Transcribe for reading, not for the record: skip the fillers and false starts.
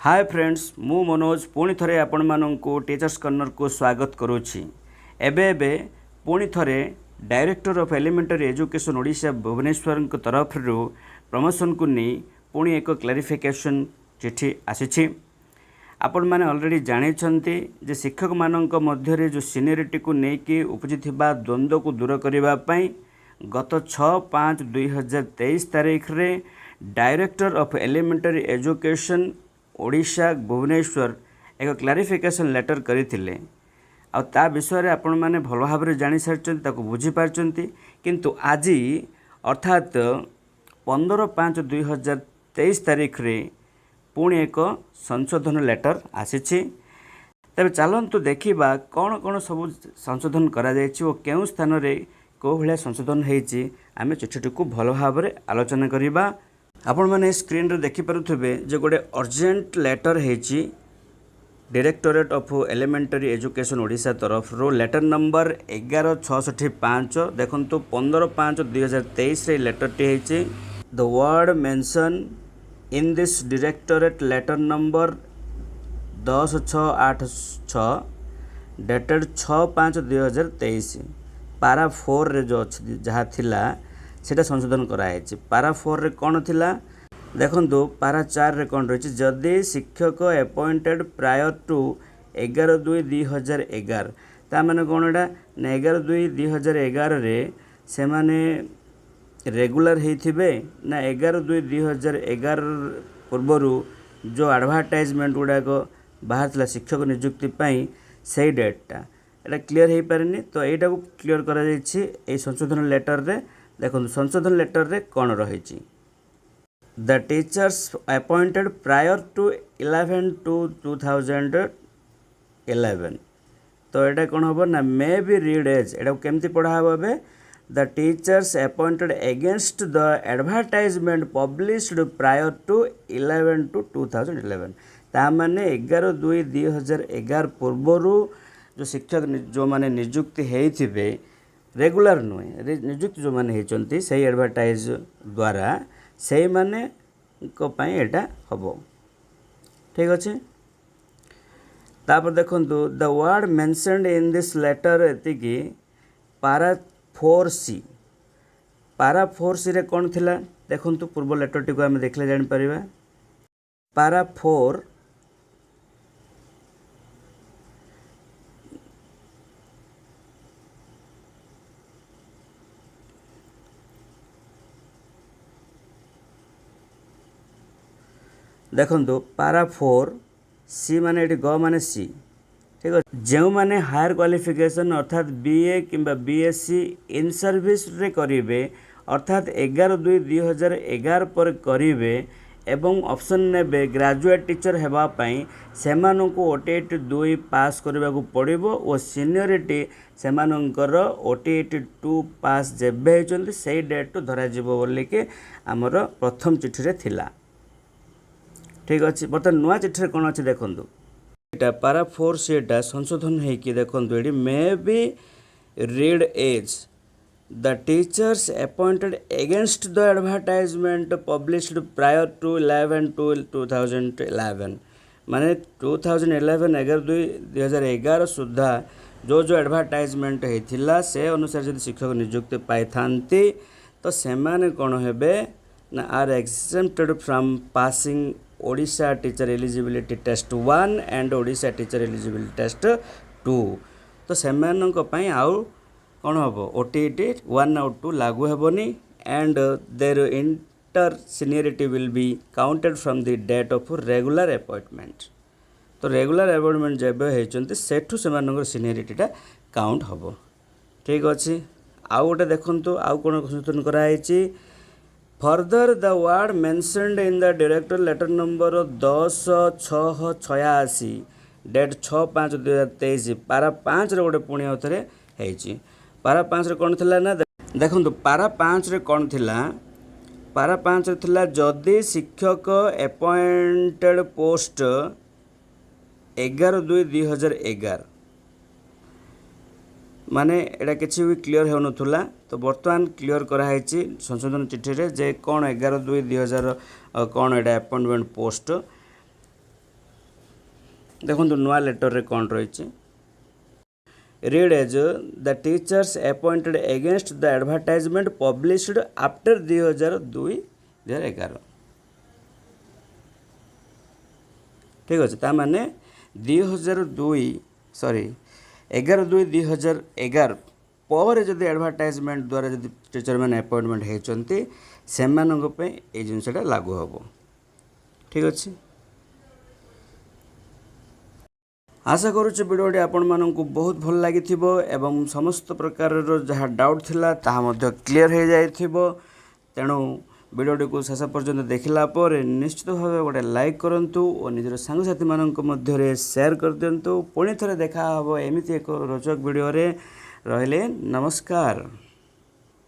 Hi friends मु मनोज पुणी थरे आपण माननकु टीचर्स कॉर्नर को स्वागत करूछि। एबे पुणी थरे director of elementary education Odisha Bhubaneswar तरफ रु प्रमोशन को नहीं पुणी एक क्लारिफिकेशन चिठी आसी। आपण माने ऑलरेडी जानिछंती जे शिक्षक माननक मध्य जो सीनियरिटी को लेकिन उपजिथिबा द्वंद्व को दूर करबा पई गत 6/5/2023 तारीख रे director of elementary education Odisha Bhubaneswar एक क्लारिफिकेशन लेटर करथिले आ ता विषय रे आपण माने भल भाव रे जानि सारचंती ताको बुझी पारचंती। किंतु आज अर्थात 15/5/2023 तारीख रे पुणी एक संशोधन लेटर आसीछि। तबे चलंतु देखिबा कौन कौन सब संशोधन करा जायछि ओ केउ स्थान रे को भलिया संशोधन हेछि आमे चिठीटी को भल भाव रे आलोचना करिबा। आपण माने स्क्रीन रे देखि पारुथबे जे गोटे अर्जेंट लेटर हेछि directorate of elementary education Odisha तरफ रो लेटर नंबर 11665 देखंतु 15/5/2023 रे लेटर टी हेछि। The word mention in this directorate letter number 10686 dated 6/5/2023 para 4 रे जो जहा थिला सेटा संशोधन कराई। पारा 4 रे कौन थिला देखंतु पारा 4 रे कौन रही जदि शिक्षक अपॉइंटेड प्रायर टू 11/2/2011 ता माने कौन एटा 11/2/2011 रे से माने रेगुलर हेथिबे ना 11/2/2011 पूर्वरु जो एडवर्टाइजमेंट गुडा को बाहर थिला शिक्षक नियुक्ति पई सेही डेटटा एटा क्लियर हे पारेनी। तो एटा को क्लियर करा जायछि ए संशोधन लेटर रे। देखो संशोधन लेटर रे कौन रही the teachers appointed prior to 11/2/2011 तो यहाँ कौन हम ना मे बी रीड एज एटा केमती पढ़ा हे the teachers appointed against the advertisement published prior to 11/2/2011 ता माने 11/2/2011 पूर्वरु जो शिक्षक जो माने नियुक्ति हेथिबे रेगुलर नुहे नियुक्त जो मैंने होती से एडवर्टाइज द्वारा से मैंने एटा हम ठीक अच्छे। तापर देखु the word mentioned in this letter एतिकी पारा 4C पारा 4C रे कौन थिला देखु पूर्व लेटर टी को आम देखले जान परिबा। पारा 4 देखो पारा 4C माने एटी ग माने सी ठीक है जो माने हायर क्वालिफिकेशन अर्थात बीए किंबा बीएससी इन सर्विस रे करिवे अर्थात 11/2/2011 पर करिवे एवं ऑप्शन नेबे ग्रेजुएट टीचर हेबा पई सेमानंको ओटीईटी 2 पास करबा को पड़िबो और सीनियरिटी सेमानंकर ओटीईटी 2 पास जेबे हेचंती सेही डेट तो धरा जिवो बोली के हमर प्रथम चिठी रे थिला ठीक अच्छे। बर्तमान नुआ चिठी कौन अच्छे देखो यहाँ पारा 4C संशोधन होगी देखो ये may be read as the teachers appointed against the advertisement published prior to 11/2/2011 माने 2011 11/2/2011 सुधा जो जो एडवर्टाइजमेंट होता से अनुसार जब शिक्षक नियुक्ति पाई था तो से कौन हेबे ना are excepted from passing Odisha teacher eligibility test 1 and Odisha teacher eligibility test 2 तो सेमानक पई आउ कौन हम ओटीईटी 1 और 2 लागू हेबनी and there inter seniority will be counted from the date of regular appointment तो रेगुलर अपॉइंटमेंट जब होती सेठू से सीनियरिटीटा काउंट हम ठीक अच्छे। आउ गोटे देखु आउ कौन संशोधन कराई further the word mentioned in the director letter number 10/6/86 date 6/5/2023 para 5 रे गोटे पुणी अवथरे हेछि। पारा 5 रे कौन थिला ना देखो पारा 5 रे कौन थिला पारा 5 रे थिला जदि शिक्षक अपॉइंटेड पोस्ट 11/2/2011 माने एटा किसी भी क्लियर हो नथुला तो बर्तमान क्लियर कराई संशोधन चिठी रे जे कौन 11/2/2000 कौन एटा अपॉइंटमेंट पोस्ट देखो नुआ लेटर रे कौन रही read as the teachers appointed against the advertisement published after 2002-2011 ठीक अच्छे ता माने 11/2/2011 पर जदि एडवर्टाइजमेंट द्वारा जदि टीचर मैंने अपॉइंटमेंट होती से जिनसा लागू हम ठीक अच्छे आशा करुचे वीडियोटी आपण मानक बहुत भल लगी एवं समस्त प्रकार जहाँ डाउट थिला ताहा मध्य क्लीयर हो जाइथिबो तेणु वीडियोटी को शेष पर्यंत देखला पर निश्चित भाव गोटे लाइक करंतु और निजर सांगसाथी मानक मध्य शेयर कर दिंतु पुणी थे देखा हम एमती एक रोचक वीडियो रे रहिले नमस्कार।